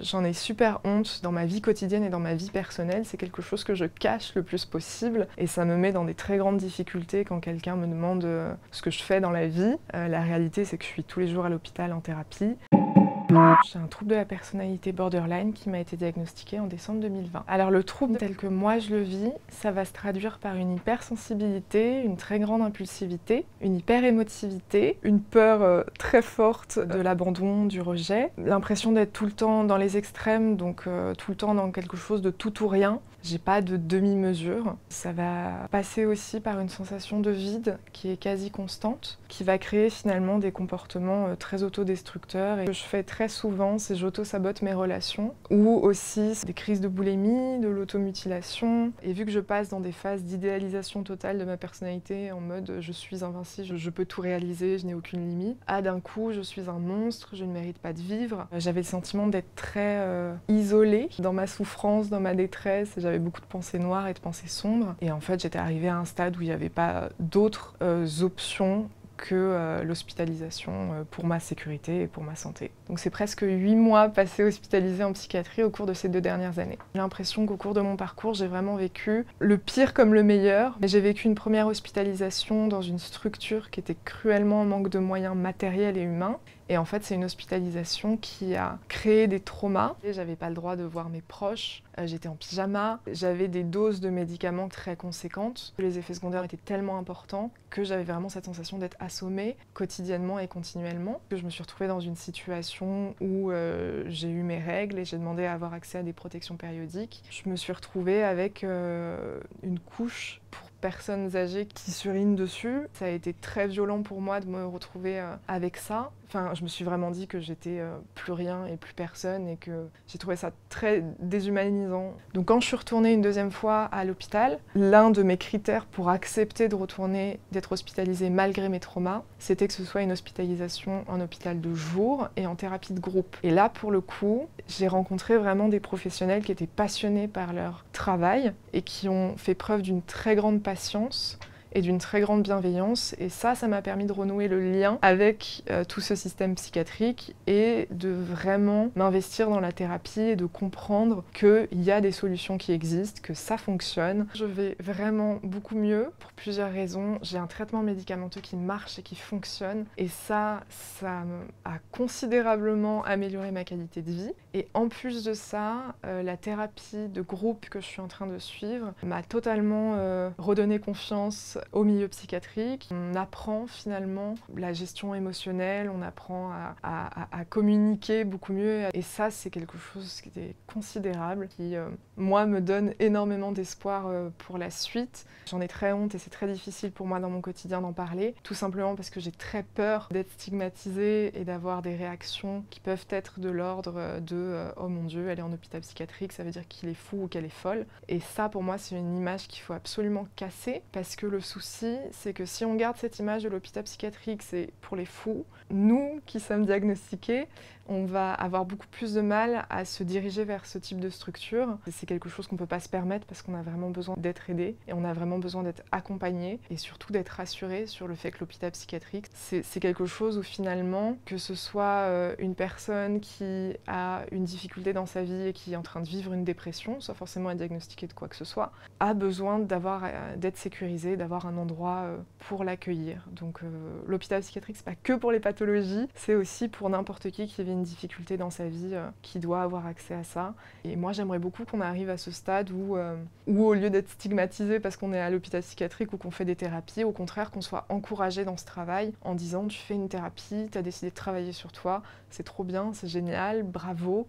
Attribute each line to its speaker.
Speaker 1: J'en ai super honte dans ma vie quotidienne et dans ma vie personnelle. C'est quelque chose que je cache le plus possible et ça me met dans des très grandes difficultés quand quelqu'un me demande ce que je fais dans la vie. La réalité, c'est que je suis tous les jours à l'hôpital en thérapie. J'ai un trouble de la personnalité borderline qui m'a été diagnostiqué en décembre 2020. Alors le trouble tel que moi je le vis, ça va se traduire par une hypersensibilité, une très grande impulsivité, une hyperémotivité, une peur très forte de l'abandon, du rejet, l'impression d'être tout le temps dans les extrêmes, donc tout le temps dans quelque chose de tout ou rien. J'ai pas de demi-mesure. Ça va passer aussi par une sensation de vide qui est quasi constante, qui va créer finalement des comportements très autodestructeurs. Et ce que je fais très souvent, c'est j'auto-sabote mes relations, ou aussi des crises de boulimie, de l'automutilation. Et vu que je passe dans des phases d'idéalisation totale de ma personnalité, en mode je suis invincible, je peux tout réaliser, je n'ai aucune limite, d'un coup je suis un monstre, je ne mérite pas de vivre. J'avais le sentiment d'être très isolée dans ma souffrance, dans ma détresse. J'avais beaucoup de pensées noires et de pensées sombres. Et en fait, j'étais arrivée à un stade où il n'y avait pas d'autres options que l'hospitalisation pour ma sécurité et pour ma santé. Donc c'est presque 8 mois passés hospitalisés en psychiatrie au cours de ces 2 dernières années. J'ai l'impression qu'au cours de mon parcours, j'ai vraiment vécu le pire comme le meilleur. J'ai vécu une première hospitalisation dans une structure qui était cruellement en manque de moyens matériels et humains. Et en fait, c'est une hospitalisation qui a créé des traumas. J'avais pas le droit de voir mes proches, j'étais en pyjama, j'avais des doses de médicaments très conséquentes. Les effets secondaires étaient tellement importants que j'avais vraiment cette sensation d'être assommée quotidiennement et continuellement. Je me suis retrouvée dans une situation où j'ai eu mes règles et j'ai demandé à avoir accès à des protections périodiques. Je me suis retrouvée avec une couche pour personnes âgées qui surinent dessus. Ça a été très violent pour moi de me retrouver avec ça. Enfin, je me suis vraiment dit que j'étais plus rien et plus personne et que j'ai trouvé ça très déshumanisant. Donc quand je suis retournée une deuxième fois à l'hôpital, l'un de mes critères pour accepter de retourner, d'être hospitalisée malgré mes traumas, c'était que ce soit une hospitalisation en hôpital de jour et en thérapie de groupe. Et là, pour le coup, j'ai rencontré vraiment des professionnels qui étaient passionnés par leur travail et qui ont fait preuve d'une très grande patience et d'une très grande bienveillance. Et ça m'a permis de renouer le lien avec tout ce système psychiatrique et de vraiment m'investir dans la thérapie et de comprendre qu'il y a des solutions qui existent, que ça fonctionne. Je vais vraiment beaucoup mieux pour plusieurs raisons. J'ai un traitement médicamenteux qui marche et qui fonctionne. Et ça a considérablement amélioré ma qualité de vie. Et en plus de ça, la thérapie de groupe que je suis en train de suivre m'a totalement redonné confiance au milieu psychiatrique. On apprend finalement la gestion émotionnelle, on apprend à communiquer beaucoup mieux. Et ça, c'est quelque chose qui est considérable, qui, moi, me donne énormément d'espoir pour la suite. J'en ai très honte et c'est très difficile pour moi dans mon quotidien d'en parler, tout simplement parce que j'ai très peur d'être stigmatisée et d'avoir des réactions qui peuvent être de l'ordre de « oh mon Dieu, elle est en hôpital psychiatrique, ça veut dire qu'il est fou ou qu'elle est folle ». Et ça, pour moi, c'est une image qu'il faut absolument casser, parce que le souci, c'est que si on garde cette image de l'hôpital psychiatrique, c'est pour les fous. Nous, qui sommes diagnostiqués, on va avoir beaucoup plus de mal à se diriger vers ce type de structure. C'est quelque chose qu'on ne peut pas se permettre parce qu'on a vraiment besoin d'être aidé et on a vraiment besoin d'être accompagné et surtout d'être rassuré sur le fait que l'hôpital psychiatrique, c'est quelque chose où finalement, que ce soit une personne qui a une difficulté dans sa vie et qui est en train de vivre une dépression, sans forcément être diagnostiquée de quoi que ce soit, a besoin d'être sécurisé, d'avoir un endroit pour l'accueillir. Donc l'hôpital psychiatrique, c'est pas que pour les pathologies, c'est aussi pour n'importe qui vit une difficulté dans sa vie, qui doit avoir accès à ça. Et moi, j'aimerais beaucoup qu'on arrive à ce stade où au lieu d'être stigmatisé parce qu'on est à l'hôpital psychiatrique ou qu'on fait des thérapies, au contraire, qu'on soit encouragé dans ce travail en disant « tu fais une thérapie, tu as décidé de travailler sur toi, c'est trop bien, c'est génial, bravo ».